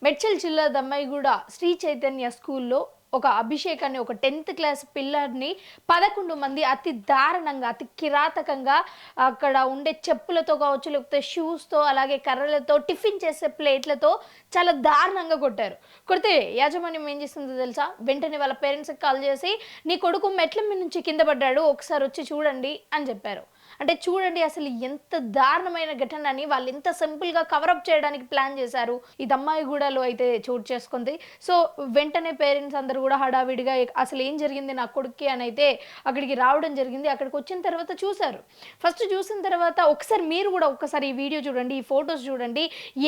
మెడ్చల్ జిల్లా దమ్మాయిగూడ శ్రీ చైతన్య స్కూల్లో ఒక అభిషేక్ అనే ఒక 10th క్లాస్ పిల్లర్ని 11 మంది అతి దారుణంగా అతి కిరాతకంగా అక్కడ ఉండే చెప్పులతో కావచ్చు, లేకపోతే షూస్తో, అలాగే కర్రలతో, టిఫిన్ చేసే ప్లేట్లతో చాలా దారుణంగా కొట్టారు. కొడితే యాజమాన్యం ఏం చేసిందో తెలుసా? వెంటనే వాళ్ళ పేరెంట్స్కి కాల్ చేసి, నీ కొడుకు మెట్ల మీద నుంచి కింద పడ్డాడు, ఒకసారి వచ్చి చూడండి అని చెప్పారు. అంటే చూడండి అసలు ఎంత దారుణమైన ఘటన అని వాళ్ళు ఎంత సింపుల్గా కవరప్ చేయడానికి ప్లాన్ చేశారు. ఈ దమ్మాయిగూడలో అయితే చోటు చేసుకుంది. సో వెంటనే పేరెంట్స్ అందరూ కూడా హడావిడిగా అసలు ఏం జరిగింది నా కొడుక్కి అని అయితే అక్కడికి రావడం జరిగింది. అక్కడికి వచ్చిన తర్వాత చూశారు. ఫస్ట్ చూసిన తర్వాత ఒకసారి మీరు కూడా ఒక్కసారి ఈ వీడియో చూడండి, ఈ ఫొటోస్ చూడండి.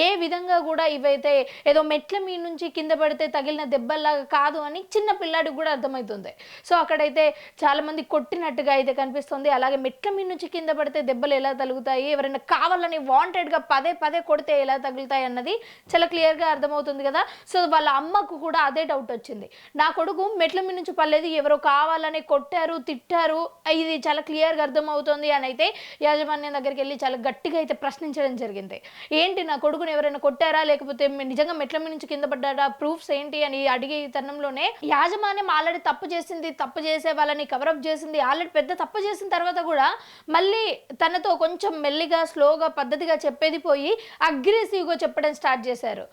ఏ విధంగా కూడా ఇవైతే ఏదో మెట్ల మీద నుంచి కింద పడితే తగిలిన దెబ్బల్లాగా కాదు అని చిన్న పిల్లాడికి కూడా అర్థమవుతుంది. సో అక్కడైతే చాలా మంది కొట్టినట్టుగా అయితే కనిపిస్తుంది. అలాగే మెట్ల మీద నుంచి కింద పడితే దెబ్బలు ఎలా తగులుతాయి, ఎవరైనా కావాలని వాంటెడ్గా పదే పదే కొడితే ఎలా తగులుతాయి అన్నది చాలా క్లియర్గా అర్థమవుతుంది కదా. సో వాళ్ళ అమ్మకు కూడా అదే డౌట్ వచ్చింది. నా కొడుకు మెట్ల మీద నుంచి పడలేదు, ఎవరో కావాలని కొట్టారు, తిట్టారు, ఇది చాలా క్లియర్గా అర్థమవుతుంది అని అయితే యాజమాన్యం దగ్గరికి వెళ్ళి చాలా గట్టిగా అయితే ప్రశ్నించడం జరిగింది. ఏంటి నా కొడుకుని ఎవరైనా కొట్టారా, లేకపోతే నిజంగా మెట్ల మీద నుంచి కింద పడ్డాడా, ప్రూఫ్స్ ఏంటి అని అడిగే తరుణంలోనే యాజమాన్యం ఆల్రెడీ తప్పు చేసింది, తప్పు చేసే వాళ్ళని కవరప్ చేసింది, ఆల్రెడీ పెద్ద తప్పు చేసిన తర్వాత కూడా మళ్ళీ తనతో కొంచెం మెల్లిగా స్లోగా పద్ధతిగా చెప్పేది పోయి అగ్రెసివ్గా చెప్పడం స్టార్ట్ చేశారు.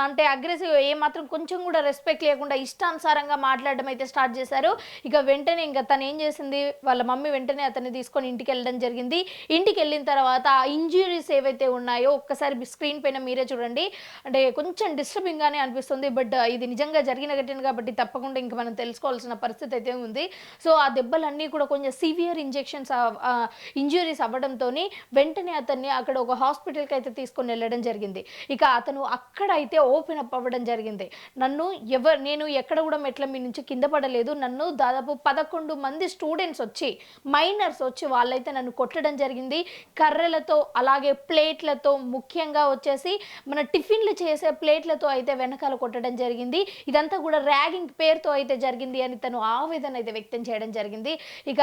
అంటే అగ్రెసివ్ ఏమాత్రం కొంచెం కూడా రెస్పెక్ట్ లేకుండా ఇష్టానుసారంగా మాట్లాడడం అయితే స్టార్ట్ చేశారు. ఇక వెంటనే ఇంకా తను ఏం చేసింది, వాళ్ళ మమ్మీ వెంటనే అతన్ని తీసుకొని ఇంటికి వెళ్ళడం జరిగింది. ఇంటికి వెళ్ళిన తర్వాత ఆ ఇంజ్యూరీస్ ఏవైతే ఉన్నాయో ఒక్కసారి స్క్రీన్ పైన మీరే చూడండి. అంటే కొంచెం డిస్టర్బింగ్గానే అనిపిస్తుంది, బట్ ఇది నిజంగా జరిగిన ఘటన కాబట్టి తప్పకుండా ఇంకా మనం తెలుసుకోవాల్సిన పరిస్థితి అయితే ఉంది. సో ఆ దెబ్బలన్నీ కూడా కొంచెం సివియర్ ఇంజ్యూరీస్ అవ్వడంతో వెంటనే అతన్ని అక్కడ ఒక హాస్పిటల్కి అయితే తీసుకొని వెళ్ళడం జరిగింది. ఇక అతను అక్కడ అయితే ఓపెన్ అప్ అవ్వడం జరిగింది. నేను ఎక్కడ కూడా మెట్ల మీ నుంచి కింద పడలేదు, నన్ను దాదాపు 11 మంది స్టూడెంట్స్ వచ్చి, మైనర్స్ వచ్చి వాళ్ళైతే నన్ను కొట్టడం జరిగింది. కర్రలతో, అలాగే ప్లేట్లతో, ముఖ్యంగా వచ్చేసి మన టిఫిన్లు చేసే ప్లేట్లతో అయితే వెనకాల కొట్టడం జరిగింది. ఇదంతా కూడా ర్యాగింగ్ పేరుతో అయితే జరిగింది అని తను ఆవేదన అయితే వ్యక్తం చేయడం జరిగింది. ఇక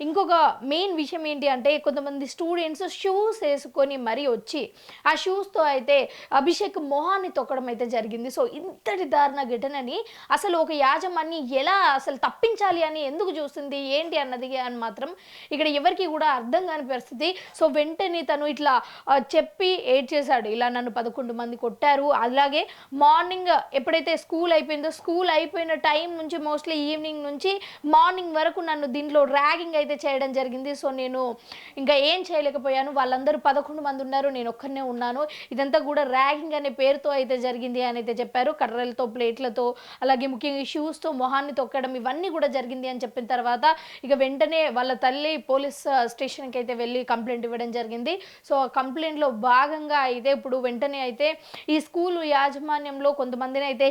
ఇంకొక మెయిన్ విషయం ఏంటి అంటే, కొంతమంది స్టూడెంట్స్ షూస్ వేసుకొని మరీ వచ్చి ఆ షూస్తో అయితే అభిషేక్ మొహాన్ని తొక్కడం అయితే జరిగింది. సో ఇంతటి దారుణ ఘటనని అసలు ఒక యాజమాన్యం ఎలా అసలు తప్పించాలి అని ఎందుకు చూస్తుంది ఏంటి అన్నది అని మాత్రం ఇక్కడ ఎవరికి కూడా అర్థం కాని పరిస్థితి. సో వెంటనే తను ఇట్లా చెప్పి ఏడ్చేశాడు, ఇలా నన్ను 11 మంది కొట్టారు. అలాగే మార్నింగ్ ఎప్పుడైతే స్కూల్ అయిపోయిందో, స్కూల్ అయిపోయిన టైం నుంచి మోస్ట్లీ ఈవినింగ్ నుంచి మార్నింగ్ వరకు నన్ను దీంట్లో ర్యాగింగ్ అయితే చేయడం జరిగింది. సో నేను ఇంకా ఏం చేయలేకపోయాను, వాళ్ళందరూ 11 మంది ఉన్నారు, నేను ఒక్కనే ఉన్నాను, ఇదంతా కూడా ర్యాగింగ్ అనే పేరుతో అయితే జరిగింది అని అయితే చెప్పారు. కర్రలతో, ప్లేట్లతో, అలాగే ముఖ్యంగా షూస్తో మొహాన్ని తొక్కడం ఇవన్నీ కూడా జరిగింది అని చెప్పిన తర్వాత ఇక వెంటనే వాళ్ళ తల్లి పోలీస్ స్టేషన్కి అయితే వెళ్ళి కంప్లైంట్ ఇవ్వడం జరిగింది. సో ఆ కంప్లైంట్లో భాగంగా అయితే ఇప్పుడు వెంటనే అయితే ఈ స్కూల్ యాజమాన్యంలో కొంతమందిని అయితే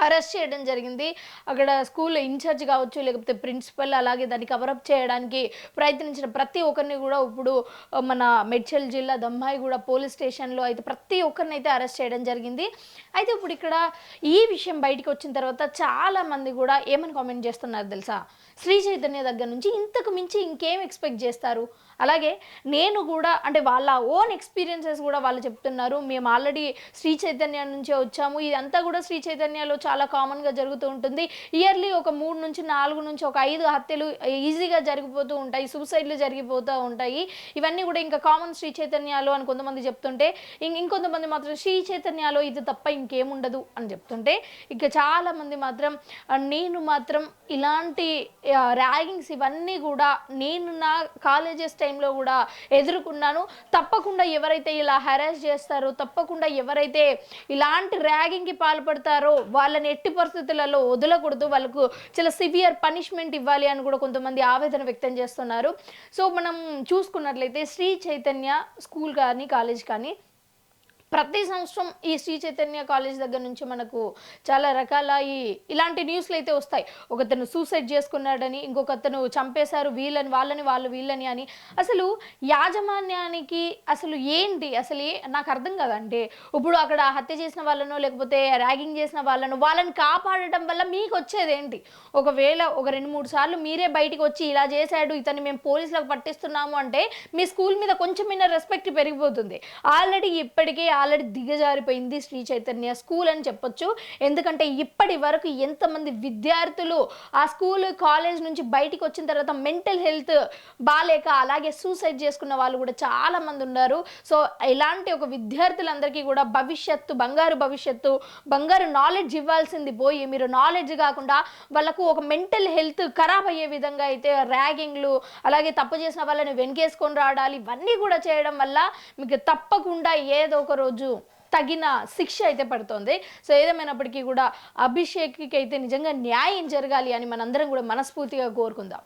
అరెస్ట్ చేయడం జరిగింది. అక్కడ స్కూల్ ఇన్ఛార్జ్ కావచ్చు, లేకపోతే ప్రిన్సిపల్, అలాగే దాన్ని కవరప్ చేయడానికి ప్రయత్నించిన ప్రతి ఒక్కరిని కూడా ఇప్పుడు మన మెడ్చల్ జిల్లా దమ్మాయిగూడ పోలీస్ స్టేషన్లో అయితే ప్రతి ఒక్కరిని అయితే అరెస్ట్ చేయడం జరిగింది. అయితే ఇప్పుడు ఇక్కడ ఈ విషయం బయటికి వచ్చిన తర్వాత చాలామంది కూడా ఏమని కామెంట్ చేస్తున్నారు తెలుసా? శ్రీ చైతన్య దగ్గర నుంచి ఇంతకు మించి ఇంకేం ఎక్స్పెక్ట్ చేస్తారు? అలాగే నేను కూడా అంటే వాళ్ళ ఓన్ ఎక్స్పీరియన్సెస్ కూడా వాళ్ళు చెప్తున్నారు. మేము ఆల్రెడీ శ్రీ చైతన్య నుంచే వచ్చాము, ఇదంతా కూడా శ్రీ చైతన్యలో చాలా కామన్గా జరుగుతూ ఉంటుంది. ఇయర్లీ ఒక 3 నుంచి 4 నుంచి ఒక 5 హత్యలు ఈజీగా జరిగిపోతూ ఉంటాయి, సూసైడ్లు జరిగిపోతూ ఉంటాయి. ఇవన్నీ కూడా ఇంకా కామన్ శ్రీ చైతన్యలో అని కొంతమంది చెప్తుంటే, ఇంకొంతమంది మాత్రం శ్రీ చైతన్యలో ఇది తప్ప ఇంకేముండదు అని చెప్తుంటే, ఇక చాలామంది మాత్రం నేను మాత్రం ఇలాంటి ర్యాగింగ్స్ ఇవన్నీ కూడా నేను నా కాలేజెస్ టైంలో కూడా ఎదుర్కొన్నాను. తప్పకుండా ఎవరైతే ఇలా హెరాస్ చేస్తారో, తప్పకుండా ఎవరైతే ఇలాంటి ర్యాగింగ్కి పాల్పడతారో వాళ్ళని ఎట్టి పరిస్థితులలో వదలకూడదు, వాళ్ళకు చాలా సివియర్ పనిష్మెంట్ ఇవ్వాలి అని కూడా కొంతమంది ఆవేదన వ్యక్తం చేస్తున్నారు. సో మనం చూసుకున్నట్లయితే శ్రీ చైతన్య స్కూల్ కానీ కాలేజ్ కానీ ప్రతి సంవత్సరం ఈ శ్రీ చైతన్య కాలేజ్ దగ్గర నుంచి మనకు చాలా రకాల ఇలాంటి న్యూస్లు అయితే వస్తాయి. ఒకతను సూసైడ్ చేసుకున్నాడని, ఇంకొకతను చంపేశారు వీళ్ళని, వాళ్ళు వీళ్ళని అని. అసలు యాజమాన్యానికి అసలు ఏంటి అసలు నాకు అర్థం కాదంటే, ఇప్పుడు అక్కడ హత్య చేసిన వాళ్ళను, లేకపోతే ర్యాగింగ్ చేసిన వాళ్ళని కాపాడటం వల్ల మీకు వచ్చేది ఏంటి? ఒకవేళ ఒక 2-3 సార్లు మీరే బయటికి వచ్చి ఇలా చేశాడు, ఇతన్ని మేము పోలీసులకు పట్టిస్తున్నాము అంటే మీ స్కూల్ మీద కొంచెమైనా రెస్పెక్ట్ పెరిగిపోతుంది. ఆల్రెడీ ఇప్పటికే ఆల్రెడీ దిగజారిపోయింది శ్రీ చైతన్య స్కూల్ అని చెప్పొచ్చు. ఎందుకంటే ఇప్పటి వరకు ఎంతమంది విద్యార్థులు ఆ స్కూల్, కాలేజ్ నుంచి బయటికి వచ్చిన తర్వాత మెంటల్ హెల్త్ బాలేక అలాగే సూసైడ్ చేసుకున్న వాళ్ళు కూడా చాలా మంది ఉన్నారు. సో ఇలాంటి ఒక విద్యార్థులందరికీ కూడా భవిష్యత్తు, బంగారు భవిష్యత్తు, బంగారు నాలెడ్జ్ ఇవ్వాల్సింది పోయి మీరు నాలెడ్జ్ కాకుండా వాళ్ళకు ఒక మెంటల్ హెల్త్ ఖరాబ్ అయ్యే విధంగా అయితే ర్యాగింగ్లు, అలాగే తప్పు చేసిన వాళ్ళని వెనకేసుకొని రావడాలు, ఇవన్నీ కూడా చేయడం వల్ల మీకు తప్పకుండా ఏదో ఒక రోజు తగిన శిక్ష అయితే పడుతుంది. సో ఏదేమైనప్పటికీ కూడా అభిషేక్‌కి అయితే నిజంగా న్యాయం జరగాలి అని మనందరం కూడా మనస్ఫూర్తిగా కోరుకుందాం.